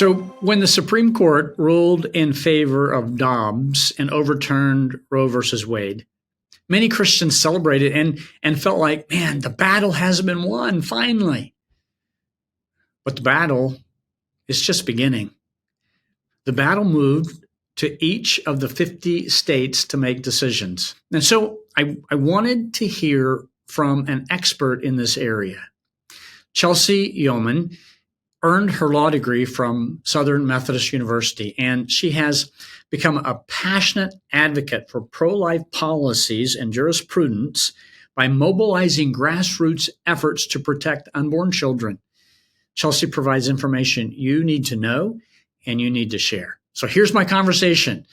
So when the Supreme Court ruled in favor of Dobbs and overturned Roe versus Wade, many Christians celebrated and felt like, man, the battle has been won, finally. But the battle is just beginning. The battle moved to each of the 50 states to make decisions. And so I wanted to hear from an expert in this area. Chelsey Youman earned her law degree from Southern Methodist University, and she has become a passionate advocate for pro-life policies and jurisprudence by mobilizing grassroots efforts to protect unborn children. Chelsey provides information you need to know and you need to share. So here's my conversation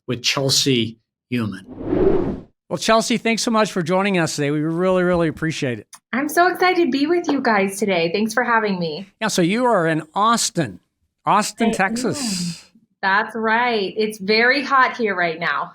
with Chelsey Youman. Well, Chelsey, thanks so much for joining us today. We really, really appreciate it. I'm so excited to be with you guys today. Thanks for having me. Yeah, so you are in Austin, Texas. That's right. It's very hot here right now.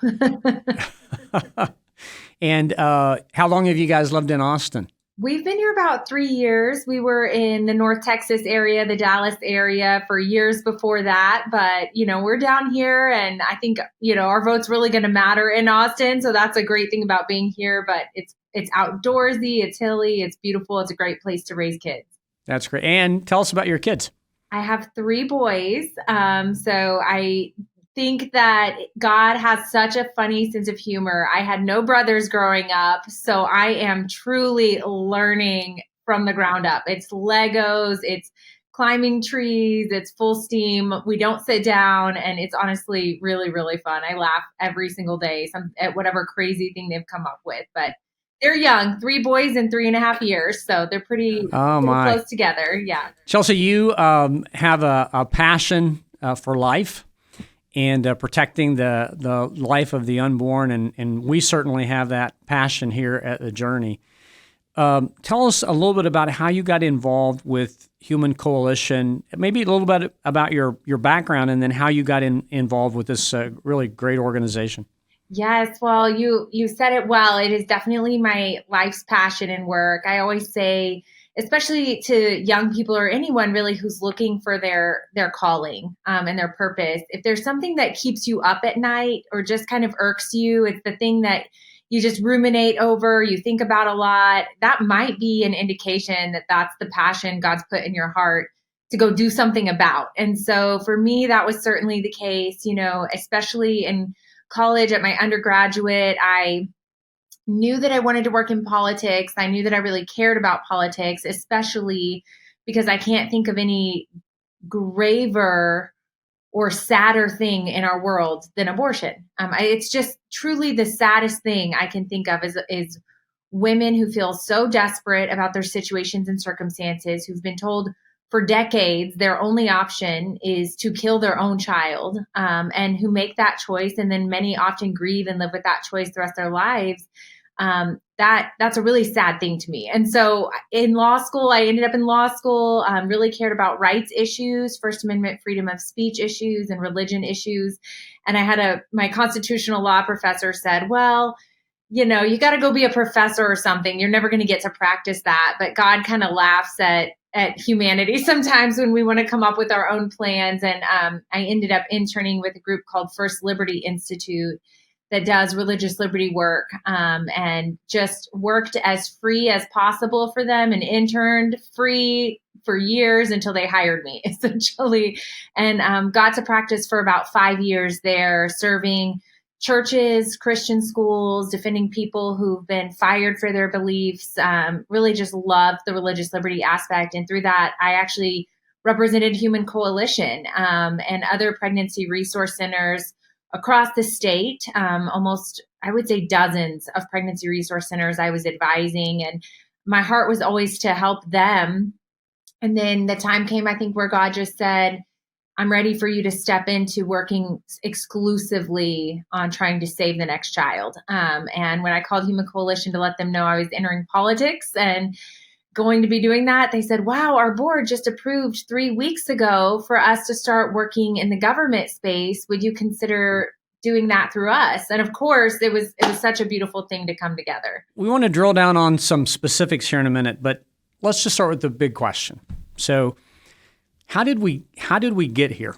And how long have you guys lived in Austin? We've been here about 3 years. We were in the North Texas area, the Dallas area for years before that. But, we're down here and I think, our vote's really going to matter in Austin. So that's a great thing about being here. But it's outdoorsy, it's hilly, it's beautiful. It's a great place to raise kids. That's great. And tell us about your kids. I have 3 boys. So I think that God has such a funny sense of humor. I had no brothers growing up, so I am truly learning from the ground up. It's Legos, it's climbing trees, it's full steam. We don't sit down, and it's honestly really, really fun. I laugh every single day at whatever crazy thing they've come up with, but they're young, 3 boys in 3.5 years, so they're pretty close together. Yeah. Chelsey, you have a passion for life and protecting the life of the unborn, and we certainly have that passion here at The Journey. Tell us a little bit about how you got involved with Human Coalition, maybe a little bit about your background, and then how you got involved with this really great organization. Yes, well, you said it well. It is definitely my life's passion and work. I always say, especially to young people or anyone really who's looking for their calling and their purpose, if there's something that keeps you up at night or just kind of irks you, it's the thing that you just ruminate over, you think about a lot, that might be an indication that that's the passion God's put in your heart to go do something about. And so for me, that was certainly the case, especially in college at my undergraduate, I knew that I wanted to work in politics. I knew that I really cared about politics, especially because I can't think of any graver or sadder thing in our world than abortion. It's just truly the saddest thing I can think of is women who feel so desperate about their situations and circumstances, who've been told for decades their only option is to kill their own child, and who make that choice, and then many often grieve and live with that choice the rest of their lives. That's a really sad thing to me. And so in law school, I ended up in law school, really cared about rights issues, First Amendment freedom of speech issues, and religion issues. And I had my constitutional law professor said, well, you got to go be a professor or something. You're never going to get to practice that. But God kind of laughs at humanity sometimes when we want to come up with our own plans. And I ended up interning with a group called First Liberty Institute that does religious liberty work, and just worked as free as possible for them and interned free for years until they hired me, essentially, and got to practice for about 5 years there, serving churches, Christian schools, defending people who've been fired for their beliefs, really just loved the religious liberty aspect. And through that, I actually represented Human Coalition and other pregnancy resource centers across the state, almost, I would say, dozens of pregnancy resource centers I was advising. And my heart was always to help them. And then the time came, I think, where God just said, I'm ready for you to step into working exclusively on trying to save the next child. And when I called Human Coalition to let them know I was entering politics and going to be doing that, they said, wow, our board just approved 3 weeks ago for us to start working in the government space. Would you consider doing that through us? And of course, it was such a beautiful thing to come together. We want to drill down on some specifics here in a minute, but let's just start with the big question. So How did we get here?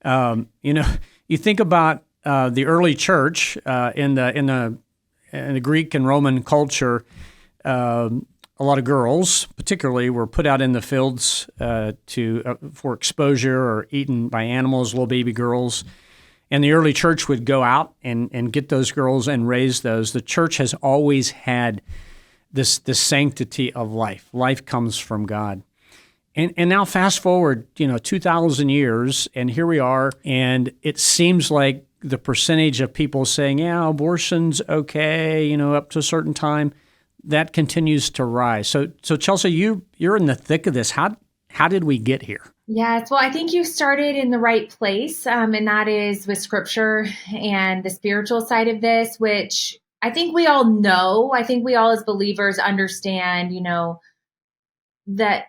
You think about the early church in the Greek and Roman culture. A lot of girls, particularly, were put out in the fields for exposure or eaten by animals, little baby girls. And the early church would go out and get those girls and raise those. The church has always had this sanctity of life. Life comes from God. And now fast forward, 2,000 years, and here we are, and it seems like the percentage of people saying, yeah, abortion's okay, up to a certain time, that continues to rise. So Chelsey, you're in the thick of this. How did we get here? Yes, well, I think you started in the right place, and that is with scripture and the spiritual side of this, which I think we all know. I think we all as believers understand, that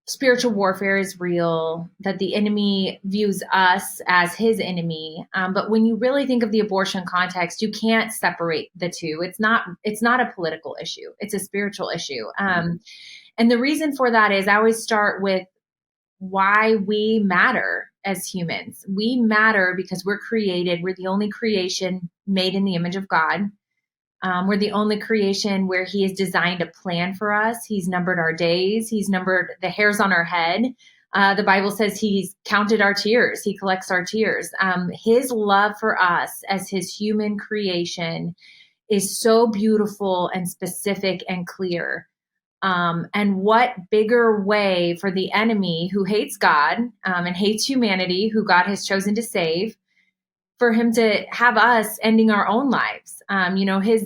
spiritual warfare is real, that the enemy views us as his enemy. But when you really think of the abortion context, you can't separate the two. It's not a political issue. It's a spiritual issue. And the reason for that is I always start with why we matter as humans. We matter because we're the only creation made in the image of God. We're the only creation where he has designed a plan for us. He's numbered our days. He's numbered the hairs on our head. The Bible says he's counted our tears. He collects our tears. His love for us as his human creation is so beautiful and specific and clear. And what bigger way for the enemy who hates God and hates humanity, who God has chosen to save, for him to have us ending our own lives.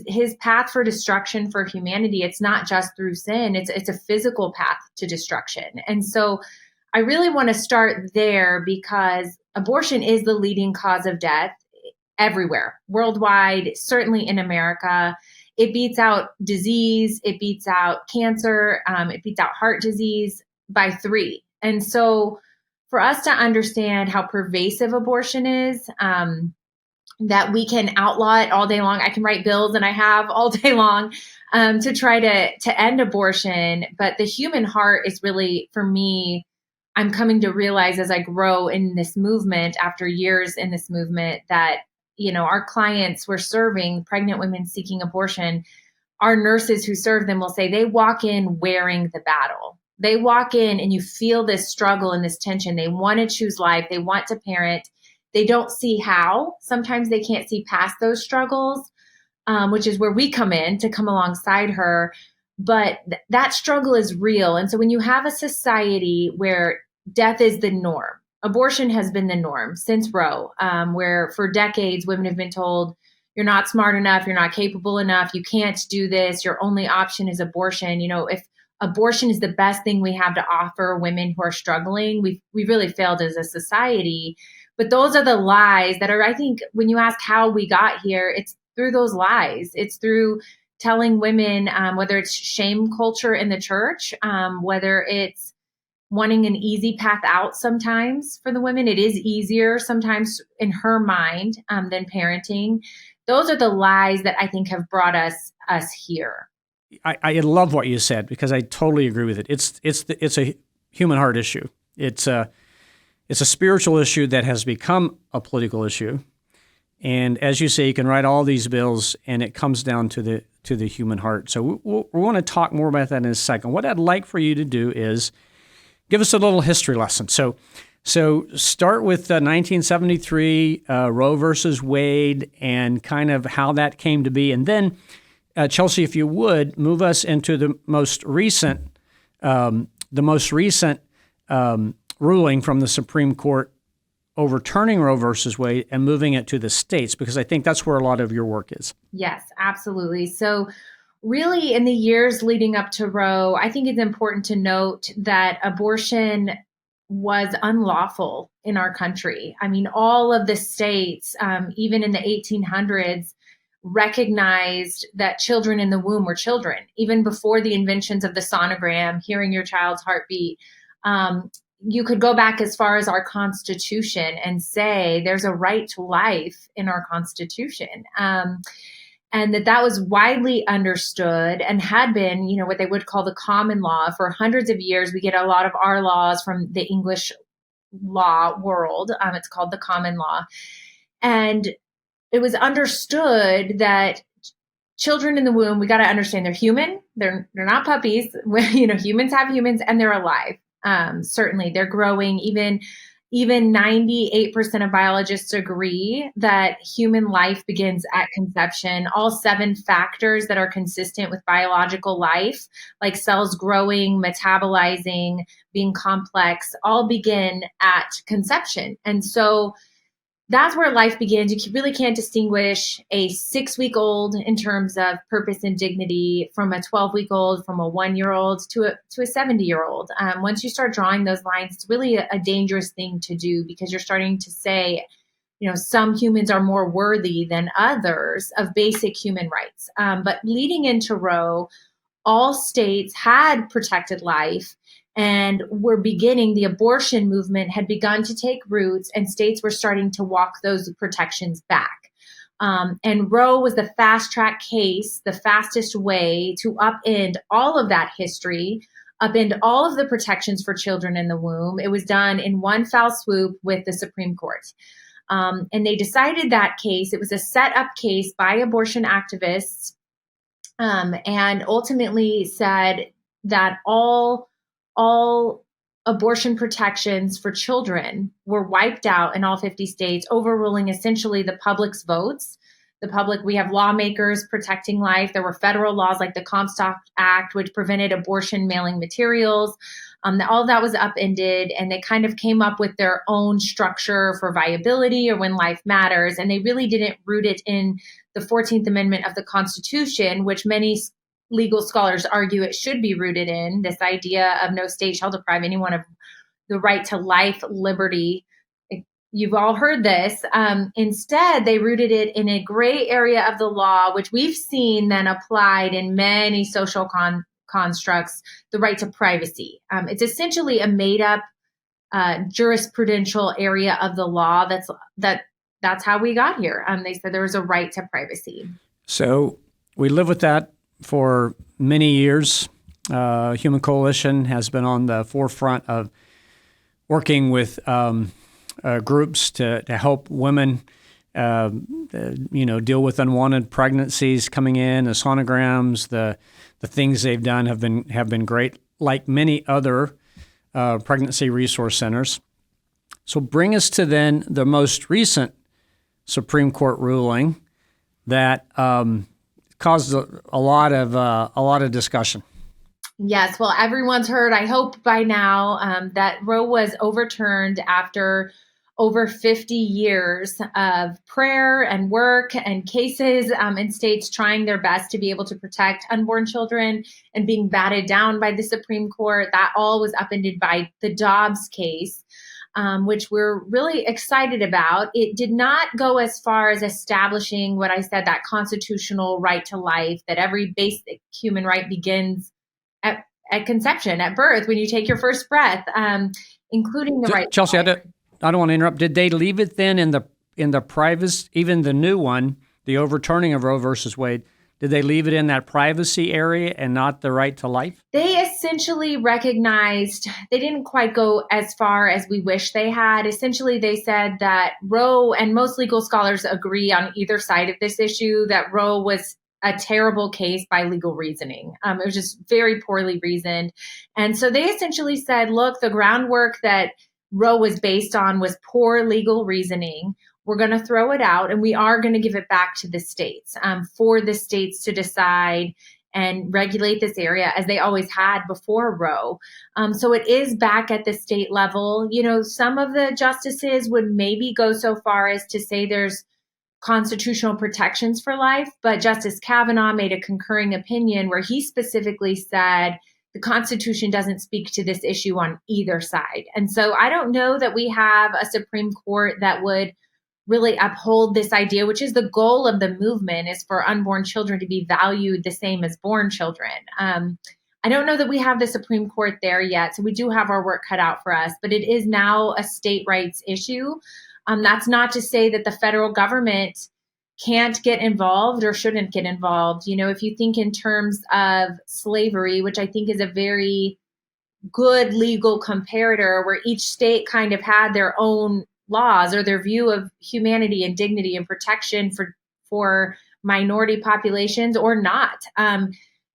His path for destruction for humanity, it's not just through sin, it's a physical path to destruction. And so I really want to start there because abortion is the leading cause of death everywhere, worldwide, certainly in America. It beats out disease, it beats out cancer, it beats out heart disease by 3. And so for us to understand how pervasive abortion is, that we can outlaw it all day long. I can write bills, and I have all day long, to try to end abortion. But the human heart is really, for me, I'm coming to realize as I grow in this movement, after years in this movement, that, our clients we're serving, pregnant women seeking abortion, our nurses who serve them will say they walk in wearing the battle. They walk in and you feel this struggle and this tension. They want to choose life. They want to parent. They don't see how. Sometimes they can't see past those struggles, which is where we come in to come alongside her. But that struggle is real. And so when you have a society where death is the norm, abortion has been the norm since Roe, where for decades women have been told, you're not smart enough, you're not capable enough, you can't do this, your only option is abortion. If abortion is the best thing we have to offer women who are struggling, we really failed as a society. But those are the lies that are, I think, when you ask how we got here, it's through those lies. It's through telling women, whether it's shame culture in the church, whether it's wanting an easy path out sometimes for the women. It is easier sometimes in her mind than parenting. Those are the lies that I think have brought us here. I love what you said because I totally agree with it. It's a human heart issue. It's a spiritual issue that has become a political issue. And as you say, you can write all these bills, and it comes down to the human heart. So we want to talk more about that in a second. What I'd like for you to do is give us a little history lesson. So start with 1973, Roe versus Wade, and kind of how that came to be. And then, Chelsey, if you would, move us into the most recent ruling from the Supreme Court overturning Roe versus Wade and moving it to the states, because I think that's where a lot of your work is. Yes, absolutely. So really, in the years leading up to Roe, I think it's important to note that abortion was unlawful in our country. I mean, all of the states, even in the 1800s, recognized that children in the womb were children. Even before the inventions of the sonogram, hearing your child's heartbeat, you could go back as far as our Constitution and say there's a right to life in our Constitution. and that was widely understood and had been, what they would call the common law for hundreds of years. We get a lot of our laws from the English law world. It's called the common law. And it was understood that children in the womb, we got to understand they're human. They're not puppies. Humans have humans and they're alive. Certainly they're growing. Even 98% of biologists agree that human life begins at conception. All 7 factors that are consistent with biological life, like cells growing, metabolizing, being complex, all begin at conception. And so that's where life begins. You really can't distinguish a 6-week-old in terms of purpose and dignity from a 12-week-old, from a 1-year-old to a 70-year-old. Once you start drawing those lines, it's really a dangerous thing to do, because you're starting to say, some humans are more worthy than others of basic human rights. But leading into Roe, all states had protected life, and the abortion movement had begun to take roots, and states were starting to walk those protections back. And Roe was the fast track case, the fastest way to upend all of that history, upend all of the protections for children in the womb. It was done in one foul swoop with the Supreme Court. And they decided that case. It was a set up case by abortion activists, and ultimately said that all abortion protections for children were wiped out in all 50 states, overruling essentially the public's votes. We have lawmakers protecting life. There were federal laws like the Comstock Act, which prevented abortion mailing materials. All that was upended, and they kind of came up with their own structure for viability or when life matters. And they really didn't root it in the 14th Amendment of the Constitution, which many legal scholars argue it should be rooted in, this idea of no state shall deprive anyone of the right to life, liberty. You've all heard this. Instead, they rooted it in a gray area of the law, which we've seen then applied in many social constructs, the right to privacy. It's essentially a made-up jurisprudential area of the law. That's how we got here. They said there was a right to privacy. So we live with that for many years. Human Coalition has been on the forefront of working with groups to help women, deal with unwanted pregnancies coming in, the sonograms, the things they've done have been great, like many other pregnancy resource centers. So bring us to then the most recent Supreme Court ruling that caused a lot of discussion. Yes, well, everyone's heard, I hope by now, that Roe was overturned after over 50 years of prayer and work and cases in states trying their best to be able to protect unborn children and being batted down by the Supreme Court. That all was upended by the Dobbs case, which we're really excited about. It did not go as far as establishing what I said, that constitutional right to life, that every basic human right begins at conception, at birth, when you take your first breath, including the right. Chelsey, I don't want to interrupt. Did they leave it then in the privacy, even the new one, the overturning of Roe versus Wade? Did they leave it in that privacy area and not the right to life? They essentially recognized, they didn't quite go as far as we wish they had. Essentially, they said that Roe, and most legal scholars agree on either side of this issue, that Roe was a terrible case by legal reasoning. It was just very poorly reasoned. And so they essentially said, look, the groundwork that Roe was based on was poor legal reasoning. We're going to throw it out, and we are going to give it back to the states, for the states to decide and regulate this area as they always had before Roe. So it is back at the state level. Some of the justices would maybe go so far as to say there's constitutional protections for life, but Justice Kavanaugh made a concurring opinion where he specifically said the Constitution doesn't speak to this issue on either side. And so I don't know that we have a Supreme Court that would really uphold this idea, which is the goal of the movement, is for unborn children to be valued the same as born children. I don't know that we have the Supreme Court there yet, so we do have our work cut out for us, but it is now a state rights issue. That's not to say that the federal government can't get involved or shouldn't get involved. If you think in terms of slavery, which I think is a very good legal comparator, where each state kind of had their own laws or their view of humanity and dignity and protection for minority populations or not.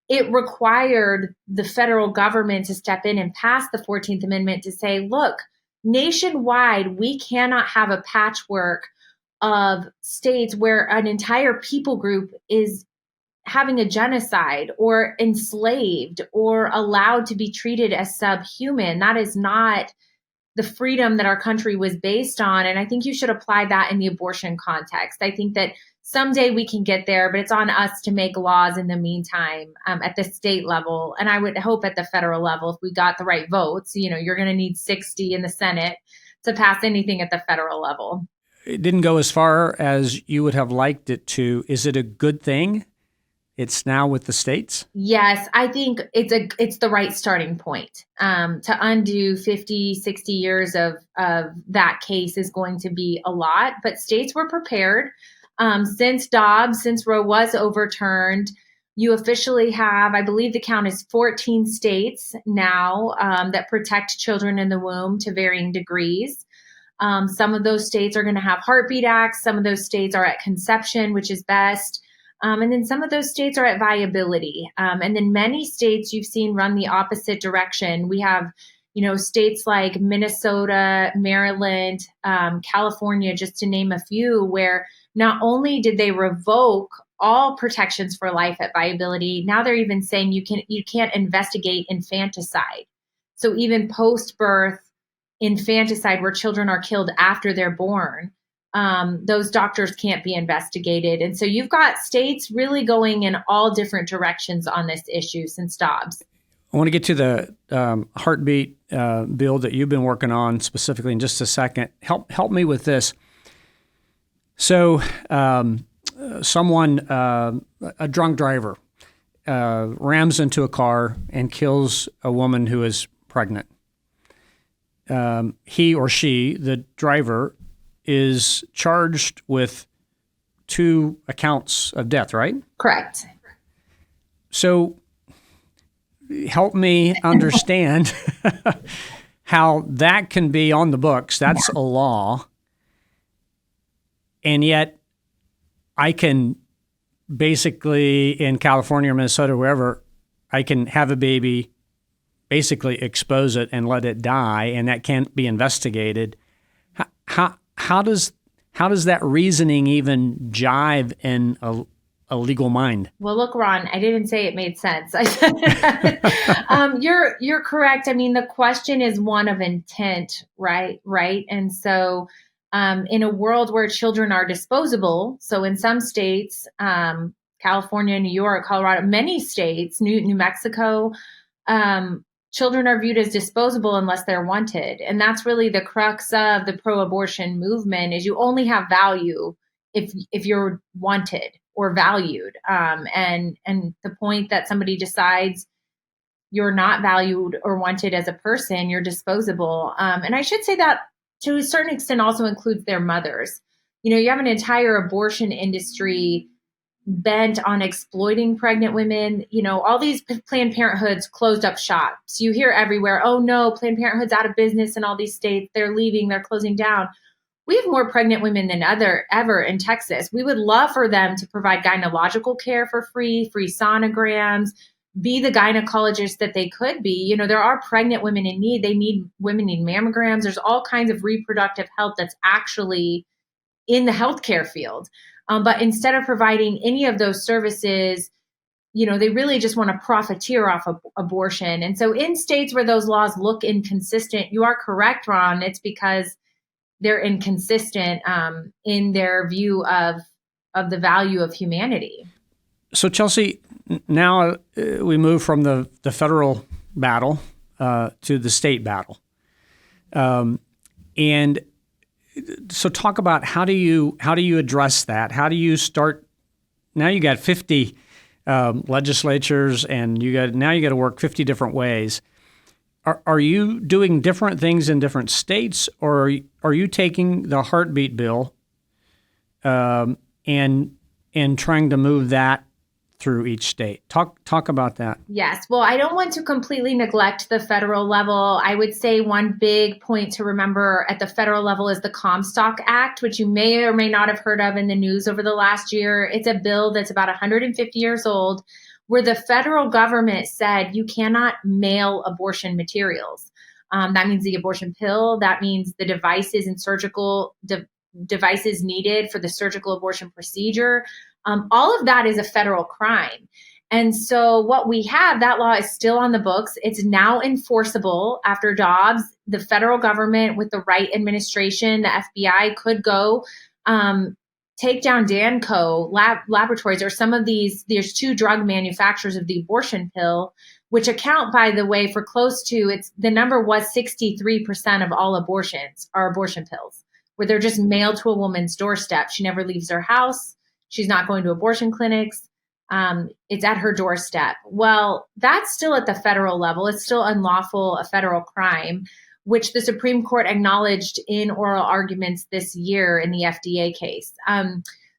It required the federal government to step in and pass the 14th Amendment to say, look, nationwide, we cannot have a patchwork of states where an entire people group is having a genocide or enslaved or allowed to be treated as subhuman. That is not the freedom that our country was based on. And I think you should apply that in the abortion context. I think that someday we can get there, but it's on us to make laws in the meantime at the state level. And I would hope at the federal level, if we got the right votes, you're going to need 60 in the Senate to pass anything at the federal level. It didn't go as far as you would have liked it to. Is it a good thing? It's now with the states? Yes, I think it's the right starting point. To undo 50, 60 years of that case is going to be a lot, but states were prepared. Since Roe was overturned, you officially have, I believe the count is 14 states now that protect children in the womb to varying degrees. Some of those states are going to have heartbeat acts. Some of those states are at conception, which is best. And then some of those states are at viability. And then many states you've seen run the opposite direction. We have, states like Minnesota, Maryland, California, just to name a few, where not only did they revoke all protections for life at viability, now they're even saying you can't investigate infanticide. So even post-birth infanticide, where children are killed after they're born, those doctors can't be investigated. And so you've got states really going in all different directions on this issue since Dobbs. I want to get to the heartbeat bill that you've been working on specifically in just a second. Help me with this. So someone, a drunk driver, rams into a car and kills a woman who is pregnant. He or she, the driver, is charged with 2 accounts of death, right? Correct. So help me understand how that can be on the books. That's a law. And yet I can basically, in California or Minnesota, wherever, I can have a baby, basically expose it and let it die, and that can't be investigated. How does that reasoning even jive in a legal mind? Well, look, Ron, I didn't say it made sense. I said you're correct. I mean, the question is one of intent, right? And so in a world where children are disposable, so in some states, California, New York, Colorado, many states, New Mexico, children are viewed as disposable unless they're wanted. And that's really the crux of the pro-abortion movement, is you only have value if you're wanted or valued. And the point that somebody decides you're not valued or wanted as a person, you're disposable. And I should say that to a certain extent also includes their mothers. You have an entire abortion industry bent on exploiting pregnant women. All these Planned Parenthoods closed up shops. You hear everywhere, oh no, Planned Parenthood's out of business in all these states. They're leaving, they're closing down. We have more pregnant women than ever in Texas. We would love for them to provide gynecological care for free sonograms, be the gynecologists that they could be. There are pregnant women in need. Women need mammograms. There's all kinds of reproductive health that's actually in the healthcare field. But instead of providing any of those services, they really just want to profiteer off of abortion. And so in states where those laws look inconsistent, you are correct, Ron, it's because they're inconsistent in their view of the value of humanity. So Chelsey, now we move from the federal battle to the state battle. And so talk about how do you address that? How do you start? Now you got 50 legislatures, and you got to work 50 different ways. Are you doing different things in different states, or are you taking the heartbeat bill and trying to move that through each state. Talk about that. Yes. Well, I don't want to completely neglect the federal level. I would say one big point to remember at the federal level is the Comstock Act, which you may or may not have heard of in the news over the last year. It's a bill that's about 150 years old, where the federal government said you cannot mail abortion materials. That means the abortion pill. That means the devices and surgical devices needed for the surgical abortion procedure. All of that is a federal crime. And so what we have, that law is still on the books. It's now enforceable after Dobbs. The federal government with the right administration, the FBI could go take down Danco laboratories or some of these. There's two drug manufacturers of the abortion pill, which account, by the way, for close to, the number was 63% of all abortions are abortion pills, where they're just mailed to a woman's doorstep. She never leaves her house. She's not going to abortion clinics. It's at her doorstep. Well, that's still at the federal level. It's still unlawful, a federal crime, which the Supreme Court acknowledged in oral arguments this year in the FDA case.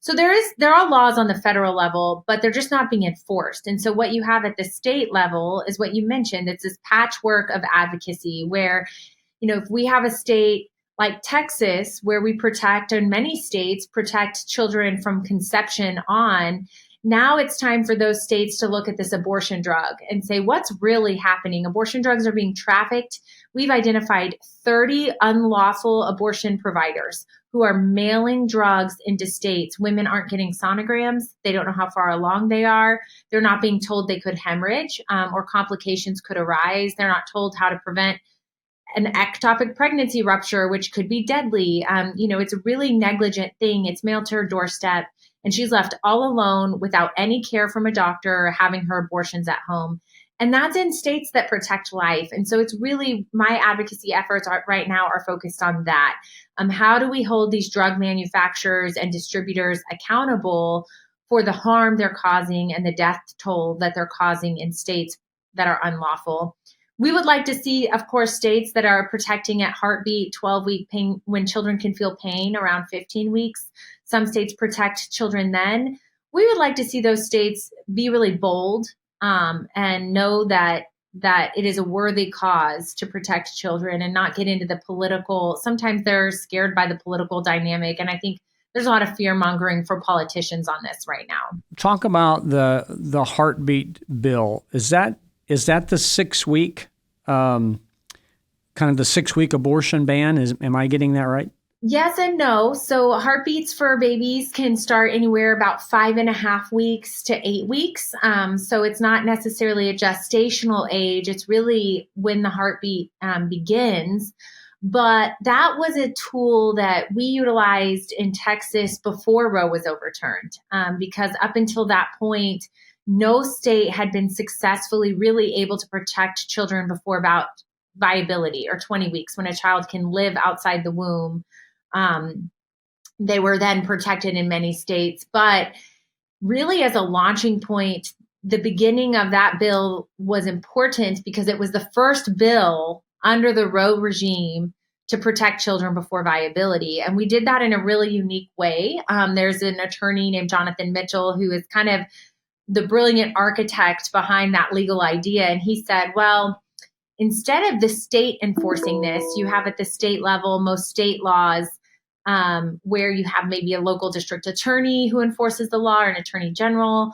So there are laws on the federal level, but they're just not being enforced. And so what you have at the state level is what you mentioned. It's this patchwork of advocacy where, if we have a state like Texas, where we protect, and many states protect children from conception on, now it's time for those states to look at this abortion drug and say, what's really happening? Abortion drugs are being trafficked. We've identified 30 unlawful abortion providers who are mailing drugs into states. Women aren't getting sonograms. They don't know how far along they are. They're not being told they could hemorrhage or complications could arise. They're not told how to prevent an ectopic pregnancy rupture, which could be deadly. It's a really negligent thing. It's mailed to her doorstep, and she's left all alone without any care from a doctor, having her abortions at home. And that's in states that protect life. And so it's really, my advocacy efforts right now are focused on that. How do we hold these drug manufacturers and distributors accountable for the harm they're causing and the death toll that they're causing in states that are unlawful? We would like to see, of course, states that are protecting at heartbeat, 12-week pain, when children can feel pain around 15 weeks. Some states protect children then. We would like to see those states be really bold and know that it is a worthy cause to protect children and not get into the political. Sometimes they're scared by the political dynamic. And I think there's a lot of fear mongering for politicians on this right now. Talk about the heartbeat bill. Is that the 6-week, kind of the 6-week abortion ban? Am I getting that right? Yes and no. So heartbeats for babies can start anywhere about 5.5 weeks to 8 weeks. So it's not necessarily a gestational age. It's really when the heartbeat begins. But that was a tool that we utilized in Texas before Roe was overturned, because up until that point, no state had been successfully really able to protect children before about viability or 20 weeks, when a child can live outside the womb. They were then protected in many states. But really, as a launching point, the beginning of that bill was important because it was the first bill under the Roe regime to protect children before viability. And we did that in a really unique way. There's an attorney named Jonathan Mitchell who is kind of the brilliant architect behind that legal idea. And he said, well, instead of the state enforcing this, you have at the state level, most state laws, where you have maybe a local district attorney who enforces the law or an attorney general.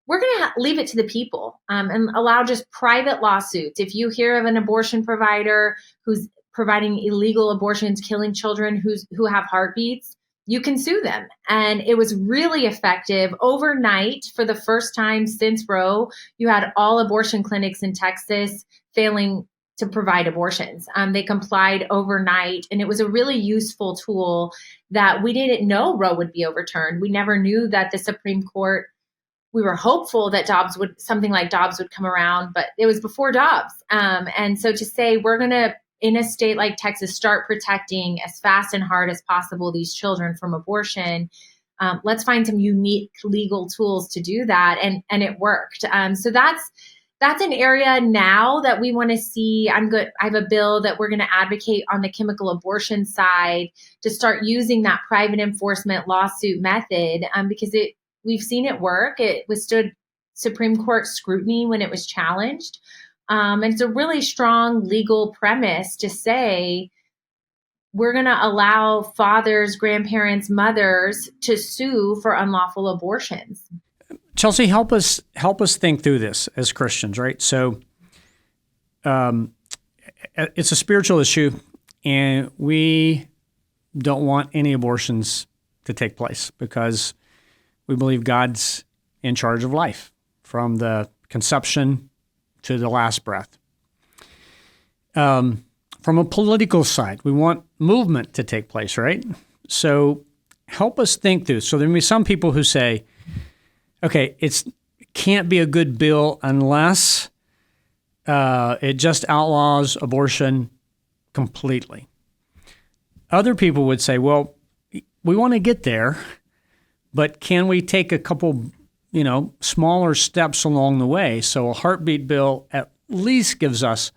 We're going to leave it to the people and allow just private lawsuits. If you hear of an abortion provider who's providing illegal abortions, killing children who have heartbeats, you can sue them. And it was really effective. Overnight, for the first time since Roe, you had all abortion clinics in Texas failing to provide abortions. They complied overnight, and it was a really useful tool that we didn't know Roe would be overturned. We never knew that the Supreme Court, we were hopeful that something like Dobbs would come around, but it was before Dobbs. And so to say, we're going to, in a state like Texas, start protecting as fast and hard as possible these children from abortion. Let's find some unique legal tools to do that. And it worked. So that's that's an area now that we want to see. I have a bill that we're going to advocate on the chemical abortion side to start using that private enforcement lawsuit method, because we've seen it work. It withstood Supreme Court scrutiny when it was challenged. And it's a really strong legal premise to say we're going to allow fathers, grandparents, mothers to sue for unlawful abortions. Chelsey, help us think through this as Christians, right? So it's a spiritual issue, and we don't want any abortions to take place because we believe God's in charge of life from the conception to the last breath. From a political side, we want movement to take place, right? So help us think through. So there may be some people who say, okay, it can't be a good bill unless it just outlaws abortion completely. Other people would say, well, we want to get there, but can we take a couple, smaller steps along the way? So a heartbeat bill at least gives us,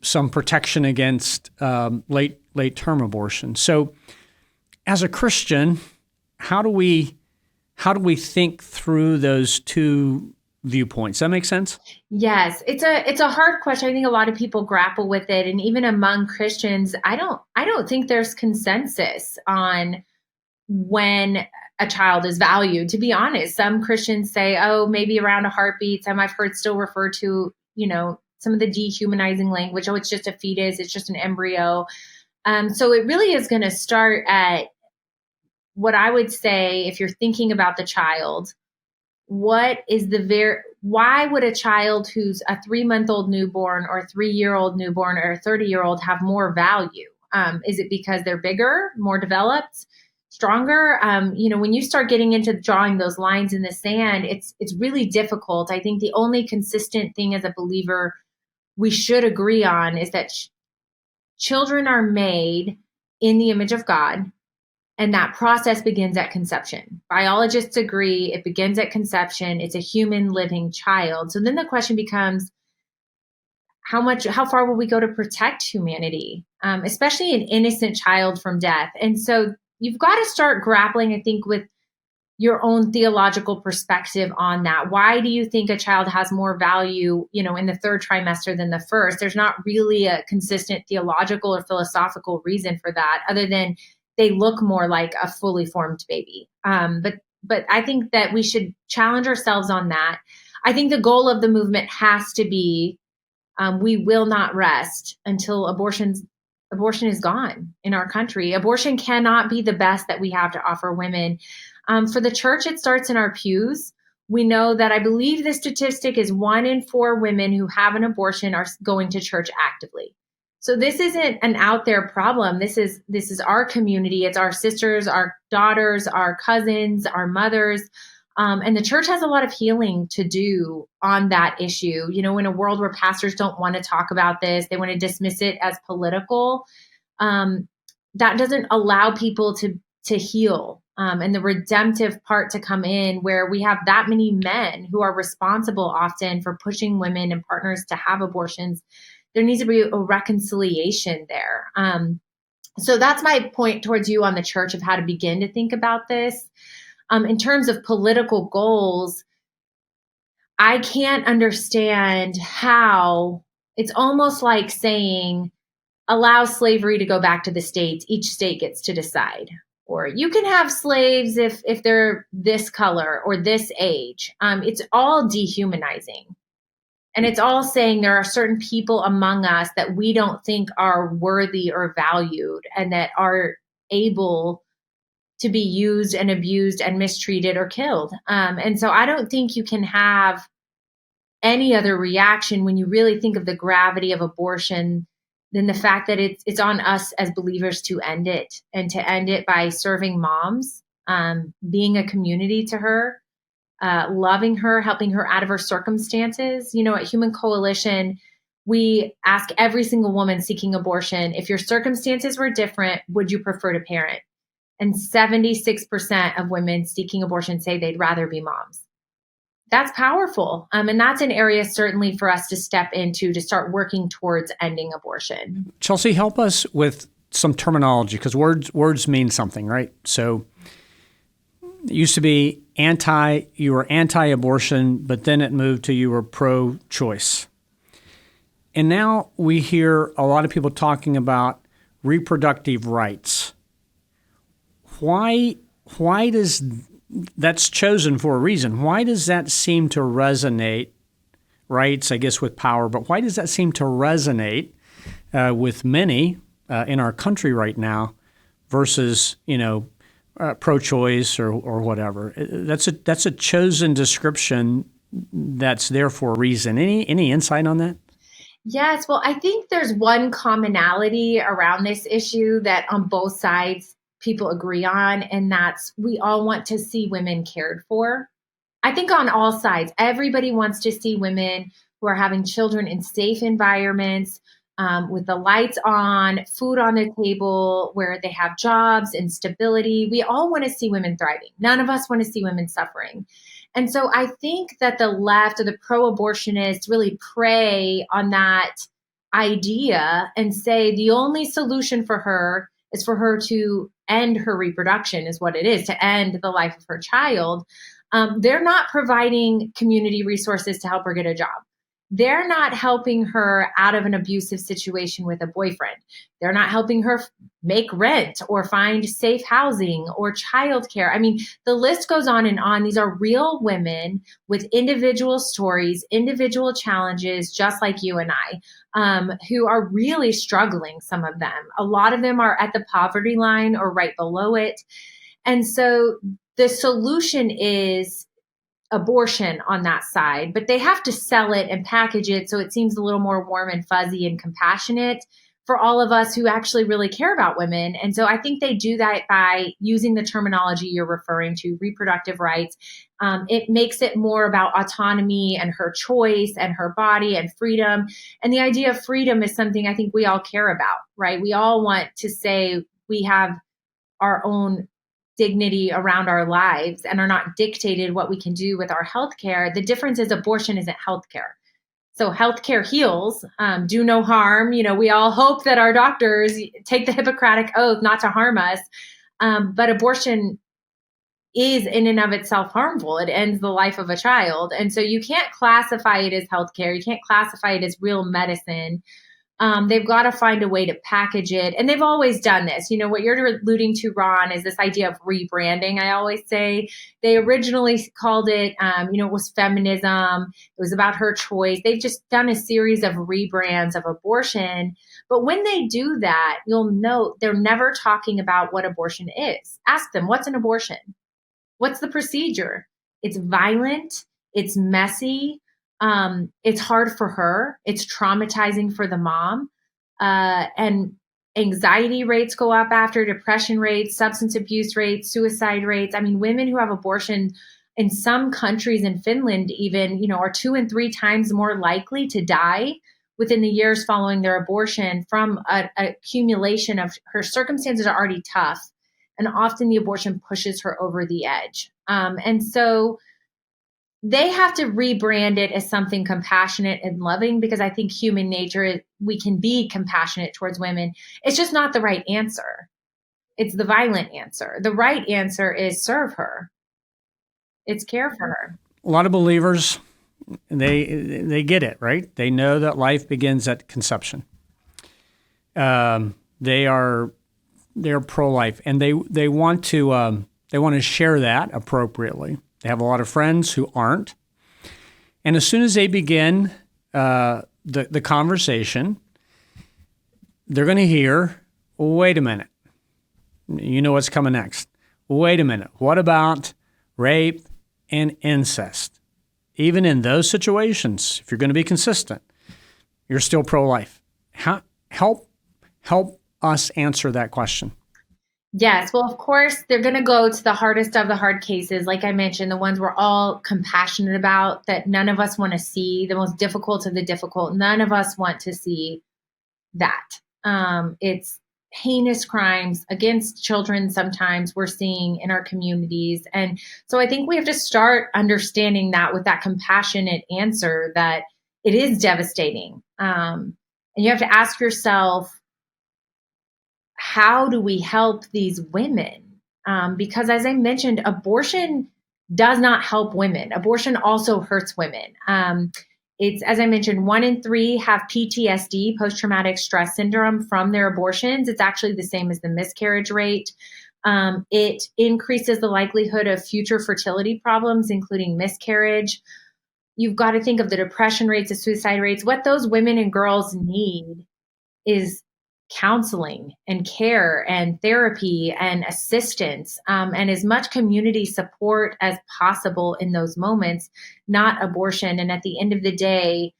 some protection against late term abortion. So as a Christian, how do we think through those two viewpoints? Does that make sense? Yes, it's a hard question. I think a lot of people grapple with it, and even among Christians, I don't think there's consensus on when a child is valued. To be honest, some Christians say, "Oh, maybe around a heartbeat." Some I've heard still refer to, some of the dehumanizing language. Oh, it's just a fetus. It's just an embryo. So it really is going to start at what I would say, if you're thinking about the child, why would a child who's a 3-month-old newborn or a 3-year-old newborn or a 30-year-old have more value? Is it because they're bigger, more developed, stronger? When you start getting into drawing those lines in the sand, it's really difficult. I think the only consistent thing as a believer we should agree on is that children are made in the image of God. And that process begins at conception. Biologists agree it begins at conception. It's a human living child. So then the question becomes, how far will we go to protect humanity, especially an innocent child from death? And so you've got to start grappling, I think, with your own theological perspective on that. Why do you think a child has more value, in the third trimester than the first? There's not really a consistent theological or philosophical reason for that, other than they look more like a fully formed baby. But I think that we should challenge ourselves on that. I think the goal of the movement has to be, we will not rest until abortion is gone in our country. Abortion cannot be the best that we have to offer women. For the church, it starts in our pews. We know that, I believe the statistic is 1 in 4 women who have an abortion are going to church actively. So this isn't an out there problem. This is our community. It's our sisters, our daughters, our cousins, our mothers. And the church has a lot of healing to do on that issue. In a world where pastors don't want to talk about this, they want to dismiss it as political. That doesn't allow people to heal. And the redemptive part to come in, where we have that many men who are responsible often for pushing women and partners to have abortions. There needs to be a reconciliation there. So that's my point towards you on the church of how to begin to think about this. In terms of political goals, I can't understand how it's almost like saying, allow slavery to go back to the states. Each state gets to decide. Or you can have slaves if they're this color or this age. It's all dehumanizing. And it's all saying there are certain people among us that we don't think are worthy or valued and that are able to be used and abused and mistreated or killed. And so I don't think you can have any other reaction when you really think of the gravity of abortion than the fact that it's on us as believers to end it, and to end it by serving moms, being a community to her, loving her, helping her out of her circumstances. At Human Coalition, we ask every single woman seeking abortion, if your circumstances were different, would you prefer to parent? And 76% of women seeking abortion say they'd rather be moms. That's powerful. And that's an area certainly for us to step into to start working towards ending abortion. Chelsey, help us with some terminology, because words mean something, right? So it used to be you were anti-abortion, but then it moved to you were pro-choice. And now we hear a lot of people talking about reproductive rights. Why does that's chosen for a reason? Why does that seem to resonate? Rights, I guess, with power, but why does that seem to resonate with many in our country right now versus, pro-choice or whatever? That's a chosen description that's there for a reason. Any insight on that? Yes, well, I think there's one commonality around this issue that on both sides people agree on, and that's we all want to see women cared for. I think on all sides, everybody wants to see women who are having children in safe environments, with the lights on, food on the table, where they have jobs and stability. We all want to see women thriving. None of us want to see women suffering. And so I think that the left or the pro-abortionists really prey on that idea and say the only solution for her is for her to end her reproduction, is what it is, to end the life of her child. They're not providing community resources to help her get a job. They're not helping her out of an abusive situation with a boyfriend. They're not helping her make rent or find safe housing or childcare. I mean, the list goes on and on. These are real women with individual stories, individual challenges, just like you and I, who are really struggling, some of them. A lot of them are at the poverty line or right below it. And so the solution is abortion on that side, but they have to sell it and package it so it seems a little more warm and fuzzy and compassionate for all of us who actually really care about women. And so I think they do that by using the terminology you're referring to, reproductive rights. It makes it more about autonomy and her choice and her body and freedom. And the idea of freedom is something I think we all care about, right? We all want to say we have our own dignity around our lives and are not dictated what we can do with our healthcare. The difference is abortion isn't healthcare. So healthcare heals, do no harm. We all hope that our doctors take the Hippocratic oath not to harm us. But abortion is in and of itself harmful. It ends the life of a child. And so you can't classify it as healthcare. You can't classify it as real medicine. They've got to find a way to package it. And they've always done this. What you're alluding to, Ron, is this idea of rebranding. I always say they originally called it, it was feminism. It was about her choice. They've just done a series of rebrands of abortion. But when they do that, you'll note they're never talking about what abortion is. Ask them, what's an abortion? What's the procedure? It's violent. It's messy. It's hard for her. It's traumatizing for the mom. And anxiety rates go up after, depression rates, substance abuse rates, suicide rates. I mean, women who have abortion in some countries, in Finland even, are 2 and 3 times more likely to die within the years following their abortion from an accumulation of her circumstances are already tough. And often the abortion pushes her over the edge. And so they have to rebrand it as something compassionate and loving, because I think human nature, we can be compassionate towards women. It's just not the right answer. It's the violent answer. The right answer is serve her. It's care for her. A lot of believers, they get it, right? They know that life begins at conception. They're pro-life, and they want to share that appropriately. They have a lot of friends who aren't. And as soon as they begin the conversation, they're going to hear, wait a minute. You know what's coming next. Wait a minute. What about rape and incest? Even in those situations, if you're going to be consistent, you're still pro-life. Help us answer that question. Yes. Well, of course, they're going to go to the hardest of the hard cases. Like I mentioned, the ones we're all compassionate about, that none of us want to see, the most difficult of the difficult. None of us want to see that. It's heinous crimes against children sometimes we're seeing in our communities. And so I think we have to start understanding that with that compassionate answer that it is devastating. And you have to ask yourself, how do we help these women? Because as I mentioned, abortion does not help women. Abortion also hurts women. It's, as I mentioned, 1 in 3 have PTSD, post-traumatic stress syndrome, from their abortions. It's actually the same as the miscarriage rate. It increases the likelihood of future fertility problems, including miscarriage. You've got to think of the depression rates, the suicide rates. What those women and girls need is counseling and care and therapy and assistance, and as much community support as possible in those moments, not abortion. And at the end of the day,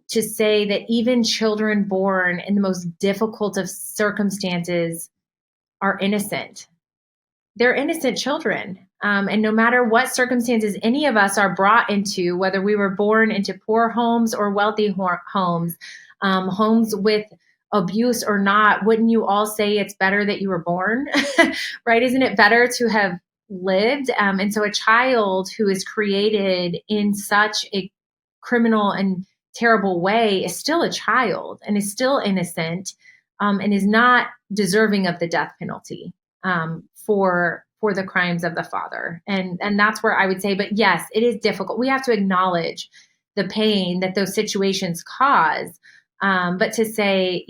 to say that even children born in the most difficult of circumstances are innocent. They're innocent children. And no matter what circumstances any of us are brought into, whether we were born into poor homes or wealthy homes, homes with abuse or not, wouldn't you all say it's better that you were born, right? Isn't it better to have lived? And so a child who is created in such a criminal and terrible way is still a child and is still innocent, and is not deserving of the death penalty for the crimes of the father. And that's where I would say, but yes, it is difficult. We have to acknowledge the pain that those situations cause. But to say,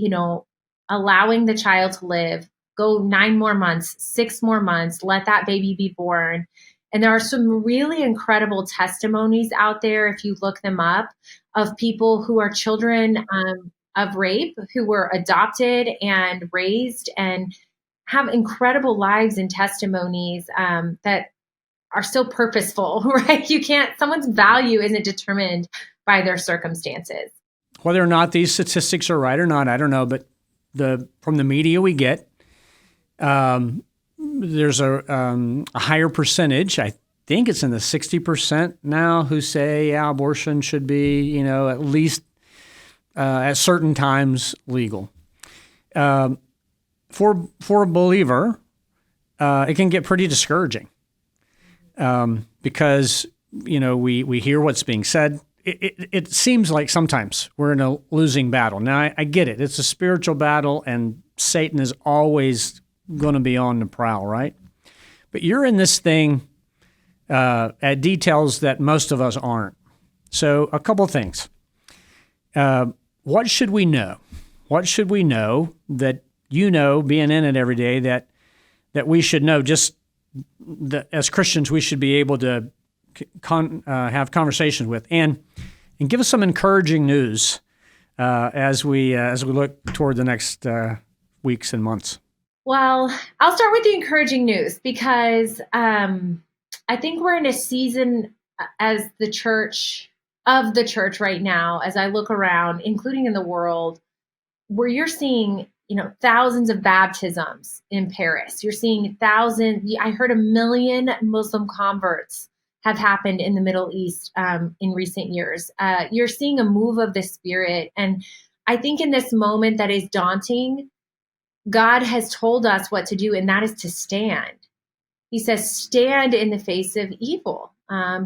allowing the child to live, go 9 more months, 6 more months, let that baby be born. And there are some really incredible testimonies out there, if you look them up, of people who are children of rape, who were adopted and raised and have incredible lives and testimonies that are so purposeful, right? Someone's value isn't determined by their circumstances. Whether or not these statistics are right or not, I don't know, but from the media we get, there's a higher percentage. I think it's in the 60% now who say abortion should be, at least at certain times legal. For a believer, it can get pretty discouraging because we hear what's being said. It seems like sometimes we're in a losing battle. Now, I get it. It's a spiritual battle, and Satan is always going to be on the prowl, right? But you're in this thing at details that most of us aren't. So a couple things. What should we know? What should we know that being in it every day, that we should know, just that as Christians we should be able to have conversations with, and give us some encouraging news as we look toward the next weeks and months? Well, I'll start with the encouraging news because I think we're in a season as the church right now, as I look around, including in the world, where you're seeing thousands of baptisms in Paris. You're seeing thousands. I heard 1 million Muslim converts have happened in the Middle East in recent years. You're seeing a move of the Spirit. And I think in this moment that is daunting, God has told us what to do, and that is to stand. He says, stand in the face of evil.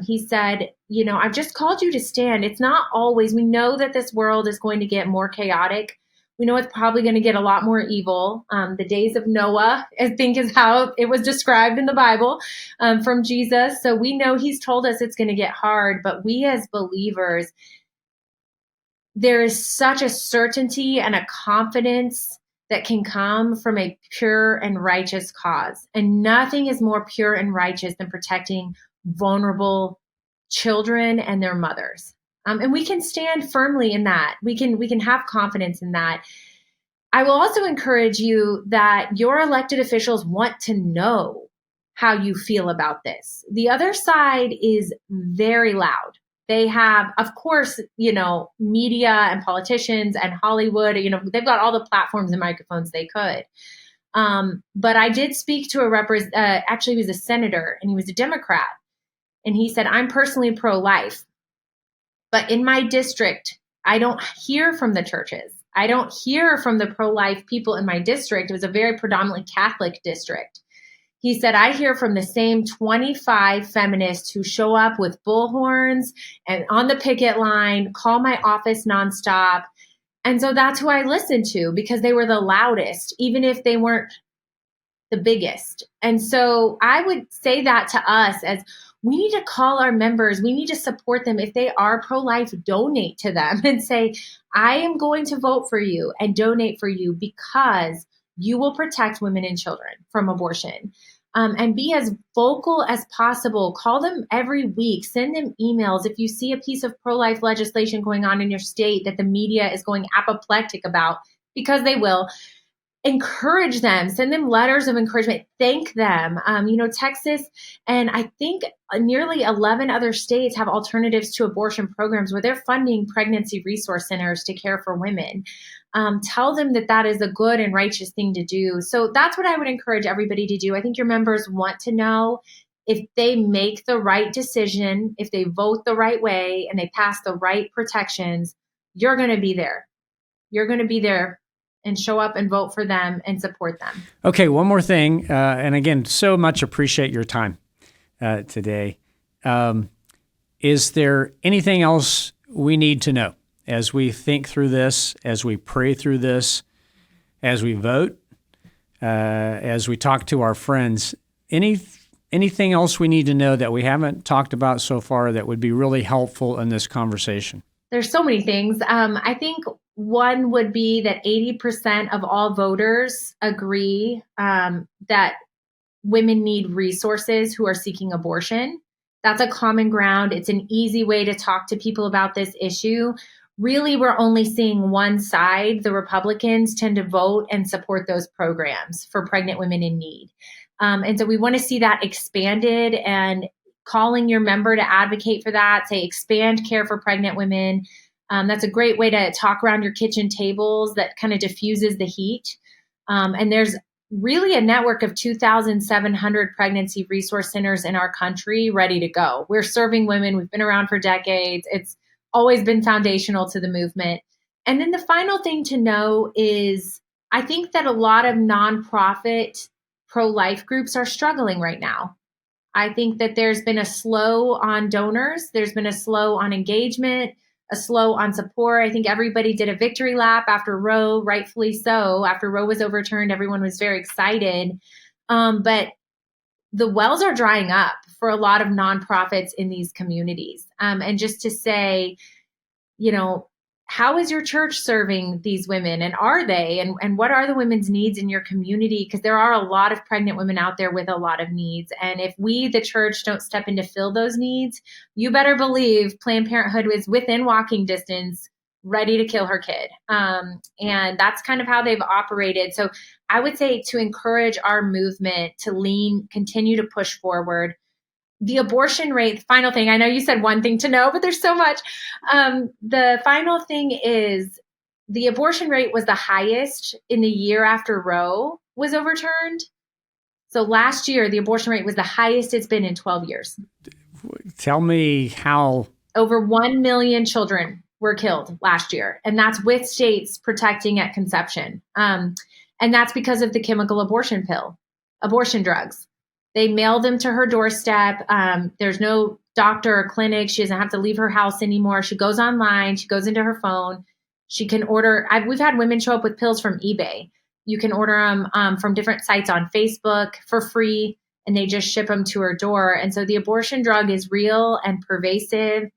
He said, I've just called you to stand. It's not always, we know that this world is going to get more chaotic. We know it's probably going to get a lot more evil. The days of Noah, I think, is how it was described in the Bible from Jesus. So we know he's told us it's going to get hard, but we as believers, there is such a certainty and a confidence that can come from a pure and righteous cause. And nothing is more pure and righteous than protecting vulnerable children and their mothers. And we can stand firmly in that. We can have confidence in that. I will also encourage you that your elected officials want to know how you feel about this. The other side is very loud. They have, of course, media and politicians and Hollywood, they've got all the platforms and microphones they could. But I did speak to actually he was a senator and he was a Democrat. And he said, I'm personally pro-life. But in my district, I don't hear from the churches. I don't hear from the pro-life people in my district. It was a very predominantly Catholic district. He said, I hear from the same 25 feminists who show up with bullhorns and on the picket line, call my office nonstop. And so that's who I listened to because they were the loudest, even if they weren't the biggest. And so I would say that to us as we need to call our members. We need to support them. If they are pro-life, donate to them and say, I am going to vote for you and donate for you because you will protect women and children from abortion. And be as vocal as possible. Call them every week. Send them emails. If you see a piece of pro-life legislation going on in your state that the media is going apoplectic about, because they will, encourage them, send them letters of encouragement, thank them. Texas and I think nearly 11 other states have alternatives to abortion programs where they're funding pregnancy resource centers to care for women. Tell them that that is a good and righteous thing to do. So that's what I would encourage everybody to do. I think your members want to know if they make the right decision, if they vote the right way and they pass the right protections, you're going to be there. You're going to be there and show up and vote for them and support them. Okay, one more thing. And again, so much appreciate your time today. Is there anything else we need to know as we think through this, as we pray through this, as we vote, as we talk to our friends? Anything else we need to know that we haven't talked about so far that would be really helpful in this conversation? There's so many things. I think one would be that 80% of all voters agree that women need resources who are seeking abortion. That's a common ground. It's an easy way to talk to people about this issue. Really, we're only seeing one side. The Republicans tend to vote and support those programs for pregnant women in need. And so we want to see that expanded, and calling your member to advocate for that, say expand care for pregnant women. That's a great way to talk around your kitchen tables that kind of diffuses the heat. And there's really a network of 2,700 pregnancy resource centers in our country ready to go. We're serving women. We've been around for decades. It's always been foundational to the movement. And then the final thing to know is I think that a lot of nonprofit pro-life groups are struggling right now. I think that there's been a slow on donors. There's been a slow on engagement, a slow on support. I think everybody did a victory lap after Roe, rightfully so. After Roe was overturned, everyone was very excited. But the wells are drying up for a lot of nonprofits in these communities. And just to say, how is your church serving these women, and are they, and what are the women's needs in your community? Because there are a lot of pregnant women out there with a lot of needs. And if we, the church, don't step in to fill those needs, you better believe Planned Parenthood is within walking distance, ready to kill her kid. And that's kind of how they've operated. So I would say to encourage our movement to continue to push forward. The abortion rate, final thing, I know you said one thing to know, but there's so much. The final thing is the abortion rate was the highest in the year after Roe was overturned. So last year, the abortion rate was the highest it's been in 12 years. Tell me how. Over 1 million children were killed last year. And that's with states protecting at conception. And that's because of the chemical abortion pill, abortion drugs. They mail them to her doorstep. There's no doctor or clinic. She doesn't have to leave her house anymore. She goes online. She goes into her phone. She can order. We've had women show up with pills from eBay. You can order them from different sites on Facebook for free, and they just ship them to her door. And so the abortion drug is real and pervasive,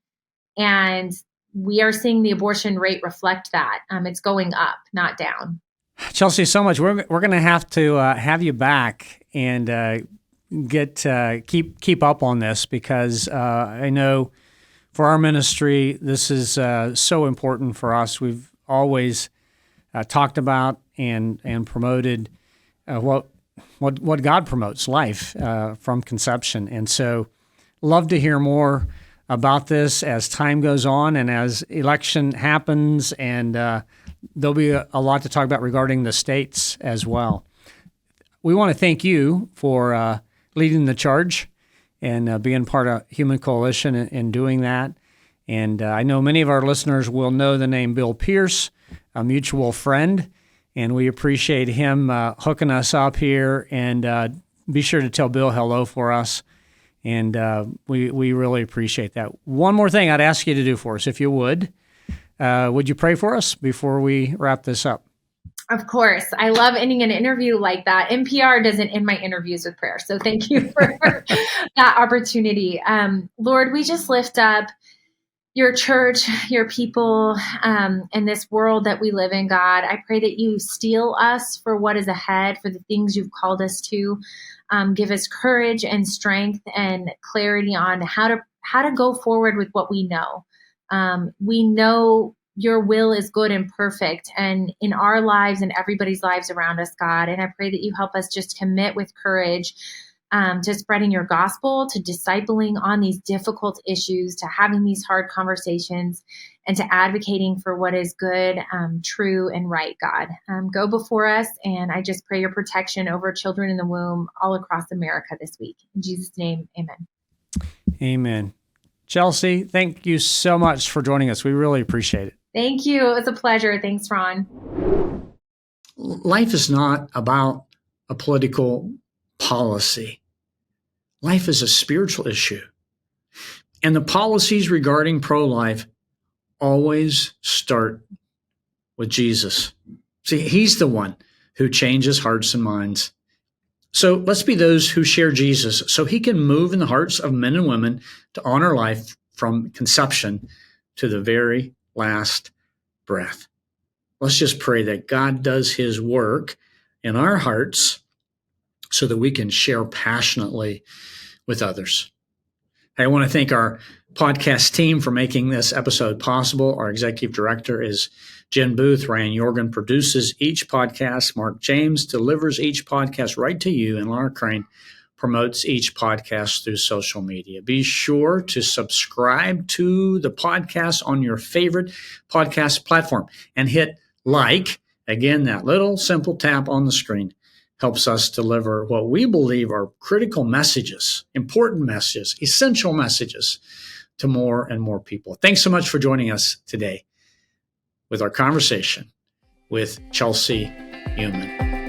and we are seeing the abortion rate reflect that. It's going up, not down. Chelsey, so much. We're going to have to have you back and keep up on this, because I know for our ministry this is so important for us. We've always talked about and promoted what God promotes, life from conception, and so love to hear more about this as time goes on and as election happens, and there'll be a lot to talk about regarding the states as well. We want to thank you for leading the charge and being part of Human Coalition and doing that. And I know many of our listeners will know the name Bill Pierce. a mutual friend, and we appreciate him hooking us up here. And be sure to tell Bill hello for us. And we really appreciate that. One more thing I'd ask you to do for us, if you would you pray for us before we wrap this up? Of course. I love ending an interview like that. NPR doesn't end my interviews with prayer. So thank you for that opportunity. Lord, we just lift up your church, your people, and this world that we live in, God. I pray that you steel us for what is ahead, for the things you've called us to. Give us courage and strength and clarity on how to go forward with what we know. We know your will is good and perfect, and in our lives and everybody's lives around us, God. And I pray that you help us just commit with courage to spreading your gospel, to discipling on these difficult issues, to having these hard conversations, and to advocating for what is good, true, and right, God. Go before us, and I just pray your protection over children in the womb all across America this week. In Jesus' name, amen. Amen. Chelsey, thank you so much for joining us. We really appreciate it. Thank you. It was a pleasure. Thanks, Ron. Life is not about a political policy. Life is a spiritual issue. And the policies regarding pro-life always start with Jesus. See, he's the one who changes hearts and minds. So let's be those who share Jesus so he can move in the hearts of men and women to honor life from conception to the very last breath. Let's just pray that God does his work in our hearts so that we can share passionately with others. I want to thank our podcast team for making this episode possible. Our executive director is Jen Booth. Ryan Jorgen produces each podcast. Mark James delivers each podcast right to you, and Laura Crane promotes each podcast through social media. Be sure to subscribe to the podcast on your favorite podcast platform and hit like. Again, that little simple tap on the screen helps us deliver what we believe are critical messages, important messages, essential messages to more and more people. Thanks so much for joining us today with our conversation with Chelsey Youman.